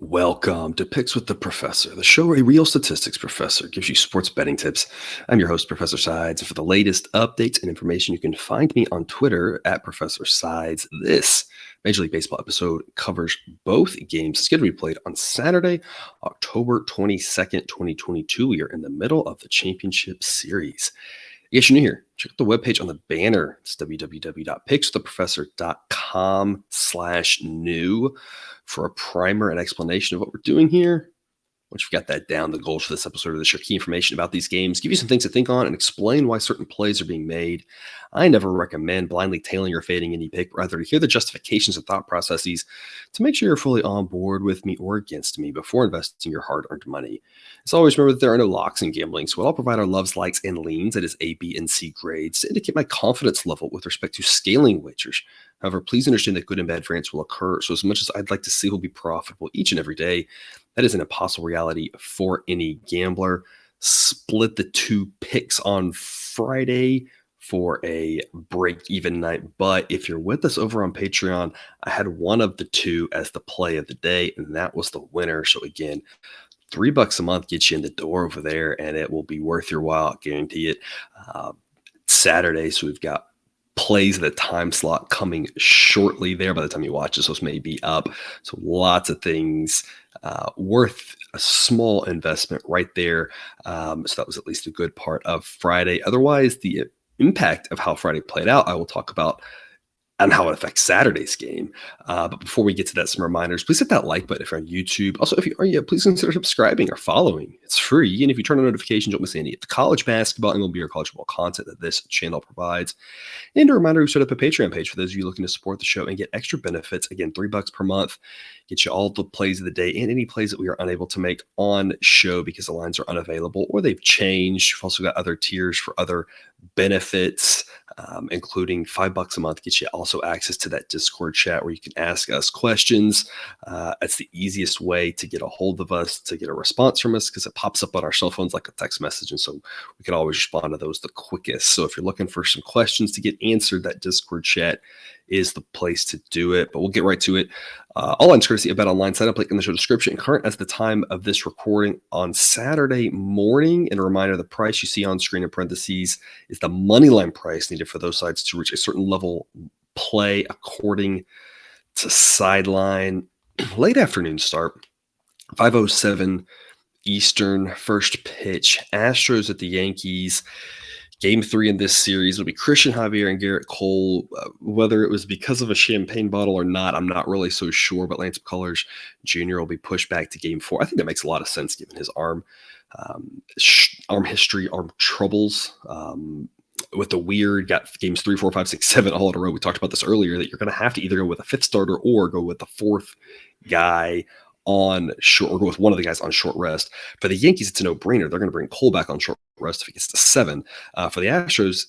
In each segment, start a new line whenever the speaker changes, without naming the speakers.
Welcome to Picks with the Professor, the show where a real statistics professor gives you sports betting tips. I'm your host, Professor Sides, and for the latest updates and information, you can find me on Twitter at Professor Sides. This Major League Baseball episode covers both games scheduled to be played on Saturday, October 22nd, 2022. We are in the middle of the championship series. In case you're new here, check out the webpage on the banner. It's www.pickswiththeprofessor.com/new for a primer and explanation of what we're doing here. Once you've got that down, the goals for this episode are to share key information about these games, give you some things to think on, and explain why certain plays are being made. I never recommend blindly tailing or fading any pick, but rather to hear the justifications and thought processes to make sure you're fully on board with me or against me before investing your hard-earned money. As always, remember that there are no locks in gambling, so I'll provide our loves, likes, and leans, that is A, B, and C grades, to indicate my confidence level with respect to scaling wagers. However, please understand that good and bad variance will occur, so as much as I'd like to see we'll be profitable each and every day, that is an impossible reality for any gambler. Split the two picks on Friday for a break-even night, but if you're with us over on Patreon, I had one of the two as the play of the day, and that was the winner. So again, $3 a month gets you in the door over there, and it will be worth your while, I guarantee it. Saturday, so we've got plays at the time slot coming shortly there by the time you watch this. Those may be up. So lots of things worth a small investment right there. So that was at least a good part of Friday. Otherwise, the impact of how Friday played out, I will talk about and how it affects Saturday's game. But before we get to that, some reminders. Please hit that like button if you're on YouTube. Also, if you are yet, please consider subscribing or following. It's free. And if you turn on notifications, you don't miss any of the college basketball, MLB, or college football content that this channel provides. And a reminder, we set up a Patreon page for those of you looking to support the show and get extra benefits. Again, $3 per month. Get you all the plays of the day and any plays that we are unable to make on show because the lines are unavailable or they've changed. We've also got other tiers for other benefits, including $5 a month. Get you also access to that Discord chat where you can ask us questions. It's the easiest way to get a hold of us, to get a response from us, because it pops up on our cell phones like a text message. And so we can always respond to those the quickest. So if you're looking for some questions to get answered, that Discord chat is the place to do it. But we'll get right to it. All lines courtesy of BetOnline. Sign up link in the show description. Current as the time of this recording on Saturday morning. And a reminder, the price you see on screen in parentheses is the money line price needed for those sides to reach a certain level play according to Sideline. Late afternoon start, 5:07 Eastern, first pitch. Astros at the Yankees. Game 3 in this series will be Christian Javier and Garrett Cole. Whether it was because of a champagne bottle or not, I'm not really so sure, but Lance McCullers Jr. will be pushed back to Game 4. I think that makes a lot of sense given his arm history, arm troubles. With the weird, got games 3, 4, 5, 6, 7 all in a row. We talked about this earlier, that you're going to have to either go with a fifth starter or go with the fourth guy on short, or go with one of the guys on short rest. For the Yankees, it's a no-brainer. They're going to bring Cole back on short rest if he gets to 7. For the Astros,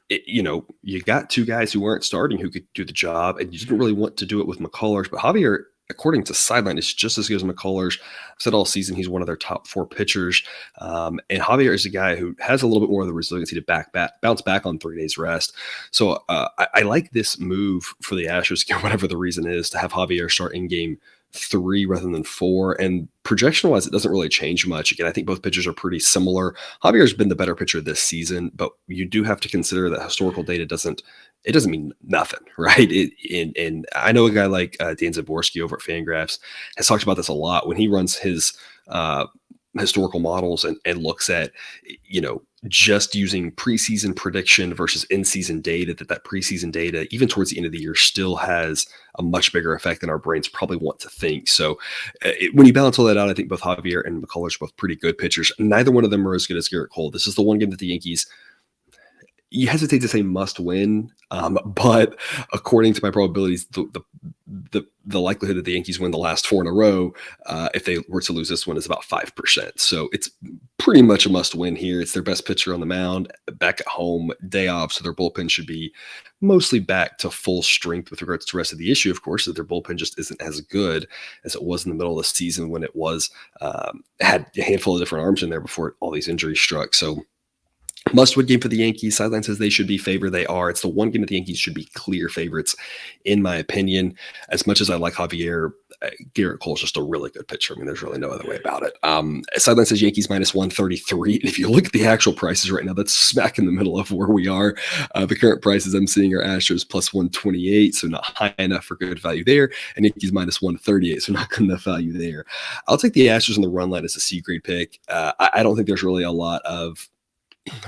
you got two guys who weren't starting who could do the job, and you didn't really want to do it with McCullers. But Javier, according to Sideline, is just as good as McCullers. I've said all season he's one of their top 4 pitchers. And Javier is a guy who has a little bit more of the resiliency to bounce back on 3 days rest. So I like this move for the Astros, whatever the reason is, to have Javier start in Game 3 rather than 4. And projection-wise, it doesn't really change much. Again, I think both pitchers are pretty similar. Javier's been the better pitcher this season, but you do have to consider that historical data doesn't mean nothing, right? And I know a guy like Dan Zaborski over at Fangraphs has talked about this a lot when he runs his historical models and looks at, just using preseason prediction versus in-season data, that preseason data, even towards the end of the year, still has a much bigger effect than our brains probably want to think. So when you balance all that out, I think both Javier and McCullers are both pretty good pitchers. Neither one of them are as good as Garrett Cole. This is the one game that the Yankees, you hesitate to say must win, but according to my probabilities, the likelihood that the Yankees win the last 4 in a row, if they were to lose this one, is about 5%. So it's pretty much a must win here. It's their best pitcher on the mound, back at home, day off, so their bullpen should be mostly back to full strength with regards to the rest of the issue, of course, that their bullpen just isn't as good as it was in the middle of the season when it was had a handful of different arms in there before all these injuries struck. So Must-win game for the Yankees. Sideline says they should be favored. They are. It's the one game that the Yankees should be clear favorites, in my opinion. As much as I like Javier, Garrett Cole's just a really good pitcher. I mean, there's really no other way about it. Sideline says Yankees minus 133. And if you look at the actual prices right now, that's smack in the middle of where we are. The current prices I'm seeing are Astros plus 128, so not high enough for good value there. And Yankees minus 138, so not good enough value there. I'll take the Astros on the run line as a C grade pick. I don't think there's really a lot of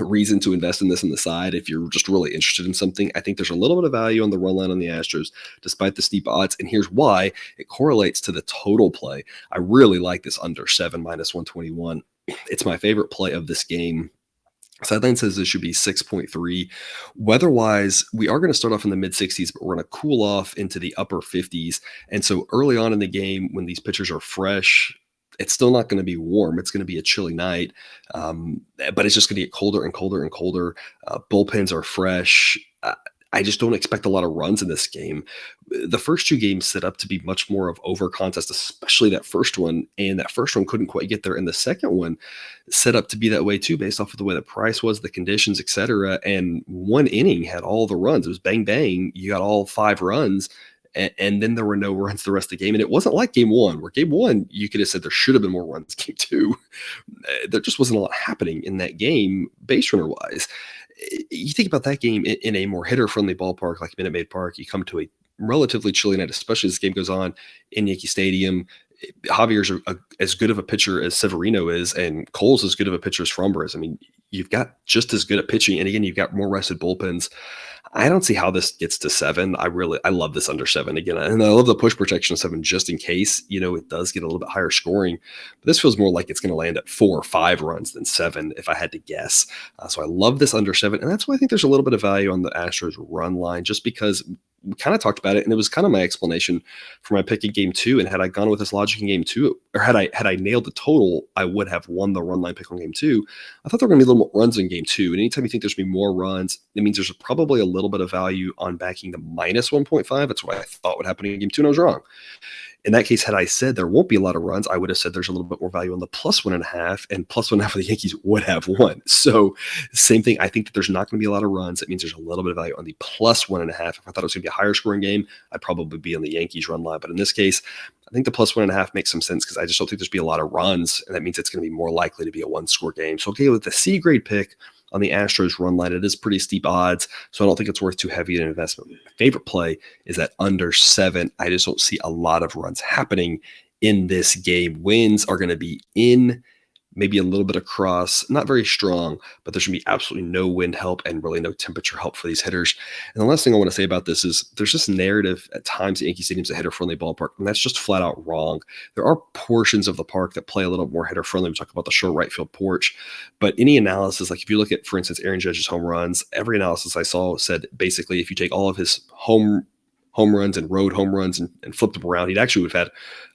reason to invest in this on the side if you're just really interested in something. I think there's a little bit of value on the run line on the Astros, despite the steep odds. And here's why: it correlates to the total play. I really like this under 7 minus 121. It's my favorite play of this game. Sideline says this should be 6.3. Weather-wise, we are going to start off in the mid-60s, but we're going to cool off into the upper 50s. And so early on in the game, when these pitchers are fresh, it's still not going to be warm. It's going to be a chilly night, but it's just going to get colder and colder and colder. Bullpens are fresh. I just don't expect a lot of runs in this game. The first two games set up to be much more of over contest, especially that first one. And that first one couldn't quite get there. And the second one set up to be that way too, based off of the way the price was, the conditions, etc. And one inning had all the runs. It was bang, bang. You got all 5 runs. And then there were no runs the rest of the game. And it wasn't like game one, where game one, you could have said there should have been more runs. Game two, there just wasn't a lot happening in that game, base runner wise. You think about that game in a more hitter friendly ballpark like Minute Maid Park, you come to a relatively chilly night, especially as this game goes on in Yankee Stadium. Javier's as good of a pitcher as Severino is, and Cole's as good of a pitcher as Fromber is. I mean, you've got just as good at pitching. And again, you've got more rested bullpens. I don't see how this gets to 7. I love this under 7 again. And I love the push protection of 7 just in case, it does get a little bit higher scoring. But this feels more like it's going to land at 4 or 5 runs than 7, if I had to guess. So I love this under 7. And that's why I think there's a little bit of value on the Astros run line, just because we kind of talked about it. And it was kind of my explanation for my pick in game 2. And had I gone with this logic in game 2, or had I nailed the total, I would have won the run line pick on game 2. I thought there were going to be a little more runs in game 2. And anytime you think there's going to be more runs, it means there's probably a little bit of value on backing the minus 1.5. That's what I thought would happen in game 2, and I was wrong. In that case, had I said there won't be a lot of runs, I would have said there's a little bit more value on the plus 1.5, and plus 1.5 of the Yankees would have won. So same thing. I think that there's not going to be a lot of runs. It means there's a little bit of value on the plus 1.5. If I thought it was going to be a higher scoring game, I'd probably be on the Yankees run line. But in this case, I think the plus 1.5 makes some sense because I just don't think there's going to be a lot of runs, and that means it's going to be more likely to be a 1-score game. So okay, with the C grade pick on the Astros run line, it is pretty steep odds, so I don't think it's worth too heavy an investment. My favorite play is that under 7. I just don't see a lot of runs happening in this game. Winds are going to be in, maybe a little bit across, not very strong, but there's going to be absolutely no wind help and really no temperature help for these hitters. And the last thing I want to say about this is there's this narrative at times at Yankee Stadium's a hitter-friendly ballpark, and that's just flat out wrong. There are portions of the park that play a little more hitter-friendly. We talk about the short right field porch, but any analysis, like if you look at, for instance, Aaron Judge's home runs, every analysis I saw said basically if you take all of his home runs and road home runs and flipped them around, he'd actually would have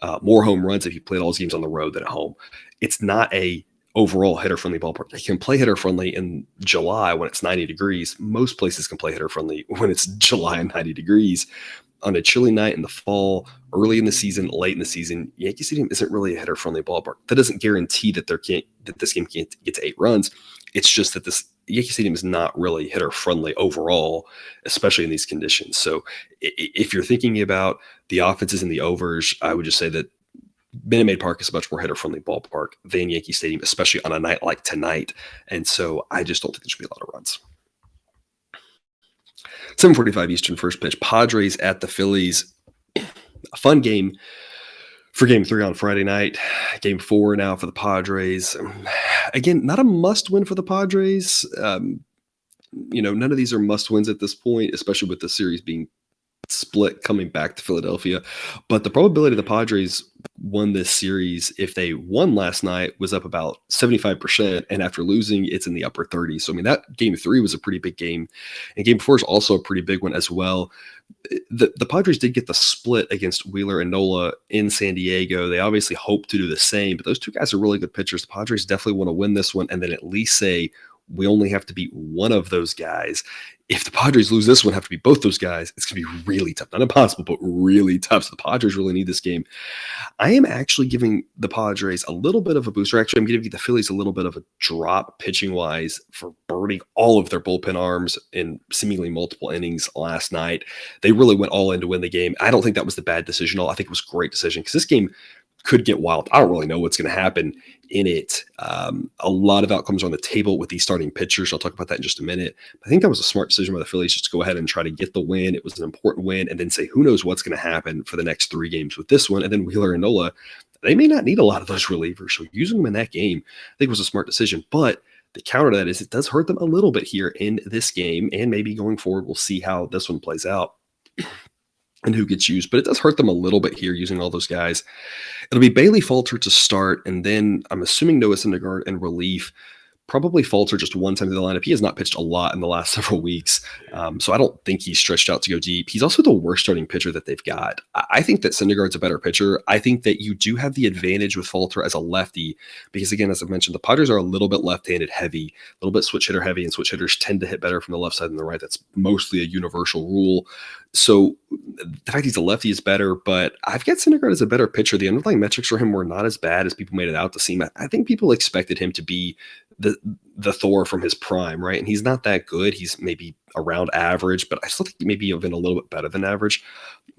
had more home runs if he played all his games on the road than at home. It's not a overall hitter-friendly ballpark. They can play hitter-friendly in July when it's 90 degrees. Most places can play hitter-friendly when it's July and 90 degrees. On a chilly night in the fall, early in the season, late in the season, Yankee Stadium isn't really a hitter-friendly ballpark. That doesn't guarantee that this game can't get to 8 runs. It's just that this Yankee Stadium is not really hitter-friendly overall, especially in these conditions. So if you're thinking about the offenses and the overs, I would just say that Minute Maid Park is a much more hitter-friendly ballpark than Yankee Stadium, especially on a night like tonight. And so I just don't think there should be a lot of runs. 7:45 Eastern, first pitch. Padres at the Phillies. A fun game for game 3 on Friday night. Game 4 now for the Padres. Again, not a must-win for the Padres. None of these are must-wins at this point, especially with the series being split coming back to Philadelphia. But the probability the Padres won this series, if they won last night, was up about 75%. And after losing, it's in the upper 30s. So, I mean, that game 3 was a pretty big game. And game 4 is also a pretty big one as well. The Padres did get the split against Wheeler and Nola in San Diego. They obviously hope to do the same, but those two guys are really good pitchers. The Padres definitely want to win this one and then at least say we only have to beat one of those guys. If the Padres lose this one, have to beat both those guys, it's going to be really tough. Not impossible, but really tough. So the Padres really need this game. I am actually giving the Padres a little bit of a booster. Actually, I'm giving the Phillies a little bit of a drop pitching wise for burning all of their bullpen arms in seemingly multiple innings last night. They really went all in to win the game. I don't think that was the bad decision. I think it was a great decision because this game could get wild. I don't really know what's going to happen in it. A lot of outcomes are on the table with these starting pitchers. I'll talk about that in just a minute. I think that was a smart decision by the Phillies just to go ahead and try to get the win. It was an important win, and then say, who knows what's going to happen for the next 3 games with this one. And then Wheeler and Nola, they may not need a lot of those relievers. So using them in that game, I think was a smart decision. But the counter to that is it does hurt them a little bit here in this game, and maybe going forward, we'll see how this one plays out and who gets used, but it does hurt them a little bit here using all those guys. It'll be Bailey Falter to start, and then I'm assuming Noah Syndergaard in relief. Probably Falter just one time in the lineup. He has not pitched a lot in the last several weeks, so I don't think he's stretched out to go deep. He's also the worst starting pitcher that they've got. I think that Syndergaard's a better pitcher. I think that you do have the advantage with Falter as a lefty because, again, as I've mentioned, the Padres are a little bit left-handed heavy, a little bit switch hitter heavy, and switch hitters tend to hit better from the left side than the right. That's mostly a universal rule. So the fact he's a lefty is better, but I've got Syndergaard as a better pitcher. The underlying metrics for him were not as bad as people made it out to seem. I think people expected him to be the Thor from his prime, right? And he's not that good. He's maybe around average, but I still think he maybe even a little bit better than average.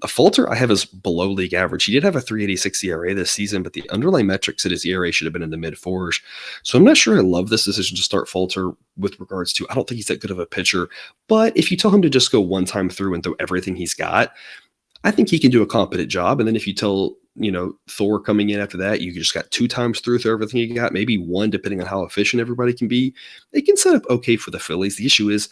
A Falter I have as below league average. He did have a 3.86 ERA this season, but the underlying metrics at his ERA should have been in the mid 4s. So I'm not sure I love this decision to start Falter with regards to, I don't think he's that good of a pitcher, but if you tell him to just go one time through and throw everything he's got, I think he can do a competent job. And then if you tell, Thor coming in after that, you just got 2 times through everything you got, maybe 1, depending on how efficient everybody can be. They can set up okay for the Phillies. The issue is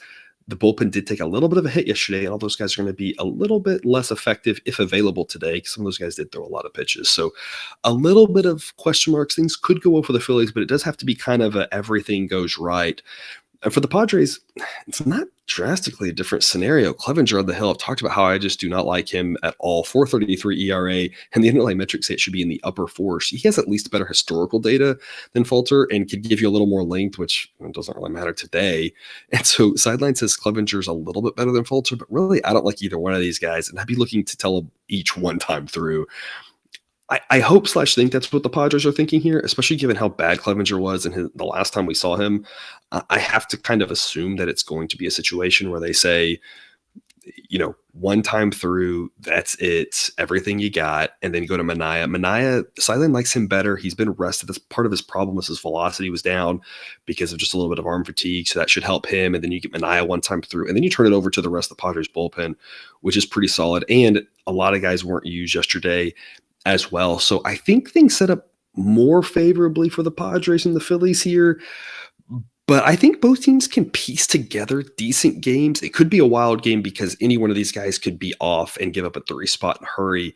the bullpen did take a little bit of a hit yesterday, and all those guys are going to be a little bit less effective if available today, because some of those guys did throw a lot of pitches. So a little bit of question marks. Things could go well for the Phillies, but it does have to be kind of a everything goes right. And for the Padres, it's not drastically a different scenario. Clevenger on the hill, I've talked about how I just do not like him at all. 4.33 ERA, and the underlying metrics say it should be in the upper 4s. He has at least better historical data than Falter and could give you a little more length, which doesn't really matter today. And so Sideline says Clevenger's a little bit better than Falter, but really I don't like either one of these guys, and I'd be looking to tell them each one time through. I hope / think that's what the Padres are thinking here, especially given how bad Clevenger was and the last time we saw him. I have to kind of assume that it's going to be a situation where they say, one time through, that's it, everything you got, and then you go to Manaea. Manaea, Sideline likes him better. He's been rested. That's part of his problem was his velocity was down because of just a little bit of arm fatigue, so that should help him. And then you get Manaea one time through, and then you turn it over to the rest of the Padres bullpen, which is pretty solid. And a lot of guys weren't used yesterday as well. So I think things set up more favorably for the Padres and the Phillies here. But I think both teams can piece together decent games. It could be a wild game because any one of these guys could be off and give up a 3 spot in a hurry.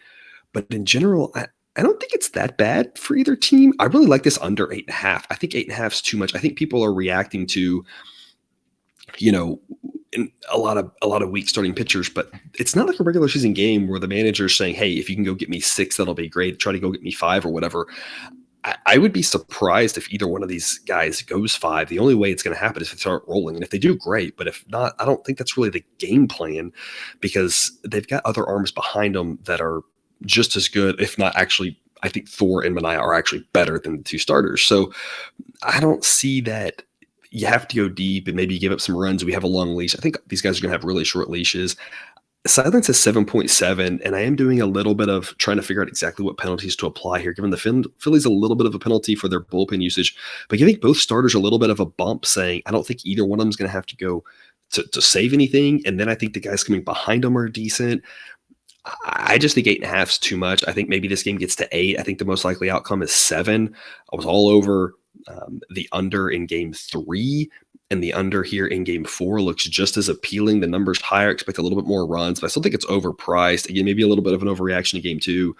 But in general, I don't think it's that bad for either team. I really like this under 8.5. I think 8.5 is too much. I think people are reacting to, in a lot of weak starting pitchers, but it's not like a regular season game where the manager's saying, hey, if you can go get me 6, that'll be great. Try to go get me 5 or whatever. I would be surprised if either one of these guys goes 5. The only way it's going to happen is if they start rolling. And if they do, great. But if not, I don't think that's really the game plan because they've got other arms behind them that are just as good, if not actually, I think Thor and Manaea are actually better than the 2 starters. So I don't see that you have to go deep and maybe give up some runs. We have a long leash. I think these guys are going to have really short leashes. Silence is 7.7, and I am doing a little bit of trying to figure out exactly what penalties to apply here, giving the Phillies a little bit of a penalty for their bullpen usage, but giving both starters a little bit of a bump, saying I don't think either one of them is going to have to go to save anything, and then I think the guys coming behind them are decent. I just think 8.5 is too much. I think maybe this game gets to 8. I think the most likely outcome is 7. I was all over the under in game 3. And the under here in game 4 looks just as appealing. The number's higher, expect a little bit more runs, but I still think it's overpriced. Again, maybe a little bit of an overreaction to game 2.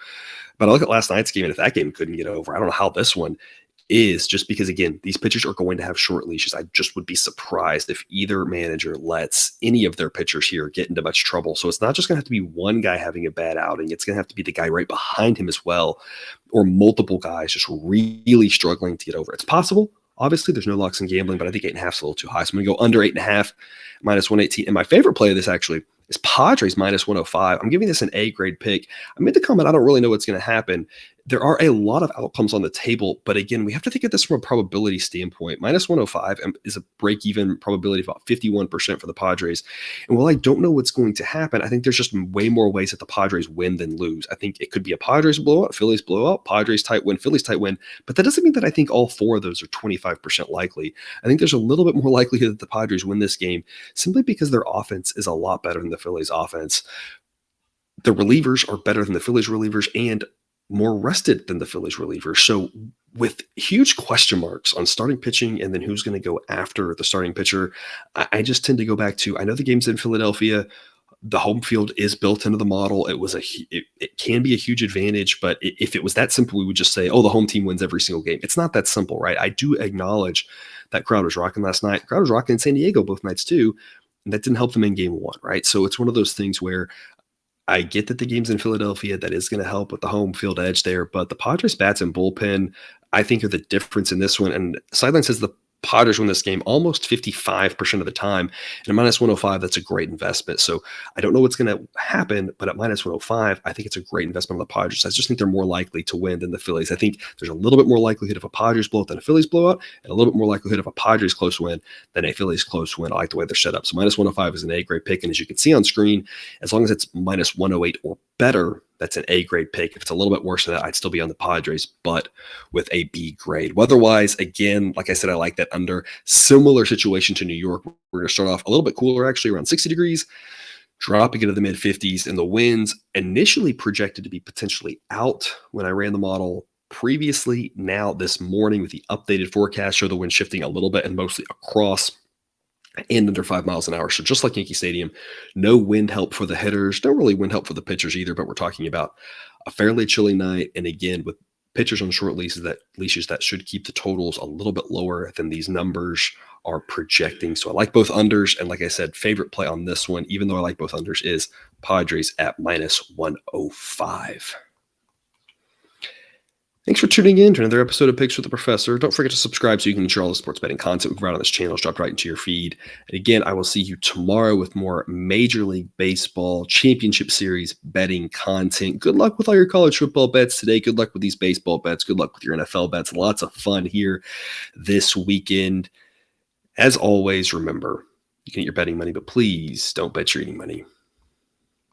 But I look at last night's game, and if that game couldn't get over, I don't know how this one is, just because, again, these pitchers are going to have short leashes. I just would be surprised if either manager lets any of their pitchers here get into much trouble. So it's not just going to have to be one guy having a bad outing. It's going to have to be the guy right behind him as well, or multiple guys just really struggling to get over. It's possible. Obviously, there's no locks in gambling, but I think 8.5 is a little too high. So I'm going to go under 8.5, minus 118. And my favorite play of this actually is Padres minus 105. I'm giving this an A grade pick. I made the comment, I don't really know what's going to happen. There are a lot of outcomes on the table, but again, we have to think of this from a probability standpoint. Minus 105 is a break even probability of about 51% for the Padres. And while I don't know what's going to happen, I think there's just way more ways that the Padres win than lose. I think it could be a Padres blowout, Phillies blowout, Padres tight win, Phillies tight win, but that doesn't mean that I think all four of those are 25% likely. I think there's a little bit more likelihood that the Padres win this game simply because their offense is a lot better than the Phillies offense. The relievers are better than the Phillies relievers and more rested than the Phillies relievers. So with huge question marks on starting pitching and then who's going to go after the starting pitcher, I just tend to go back to, I know the game's in Philadelphia. The home field is built into the model. It can be a huge advantage, but if it was that simple, we would just say, oh, the home team wins every single game. It's not that simple, right? I do acknowledge that crowd was rocking last night. The crowd was rocking in San Diego both nights too, and that didn't help them in game one, right? So it's one of those things where I get that the game's in Philadelphia. That is going to help with the home field edge there. But the Padres bats and bullpen, I think, are the difference in this one. And Sideline says the Padres win this game almost 55% of the time. And at minus 105, that's a great investment. So I don't know what's going to happen, but at minus 105, I think it's a great investment on the Padres. I just think they're more likely to win than the Phillies. I think there's a little bit more likelihood of a Padres blowout than a Phillies blowout, and a little bit more likelihood of a Padres close win than a Phillies close win. I like the way they're set up. So minus 105 is an A grade pick. And as you can see on screen, as long as it's minus 108 or better, that's an A grade pick. If it's a little bit worse than that, I'd still be on the Padres, but with a B grade. Otherwise, again, like I said, I like that under. Similar situation to New York. We're going to start off a little bit cooler, actually around 60 degrees, dropping into the mid 50s, and the winds initially projected to be potentially out when I ran the model previously. Now this morning with the updated forecast show the wind shifting a little bit and mostly across and under 5 miles an hour. So just like Yankee Stadium, no wind help for the hitters, no really wind help for the pitchers either, but we're talking about a fairly chilly night. And again, with pitchers on short leashes that should keep the totals a little bit lower than these numbers are projecting. So I like both unders. And like I said, favorite play on this one, even though I like both unders, is Padres at minus 105. Thanks for tuning in to another episode of Picks with the Professor. Don't forget to subscribe so you can ensure all the sports betting content we provide on this channel is dropped right into your feed. And again, I will see you tomorrow with more Major League Baseball Championship Series betting content. Good luck with all your college football bets today. Good luck with these baseball bets. Good luck with your NFL bets. Lots of fun here this weekend. As always, remember, you can get your betting money, but please don't bet your eating money.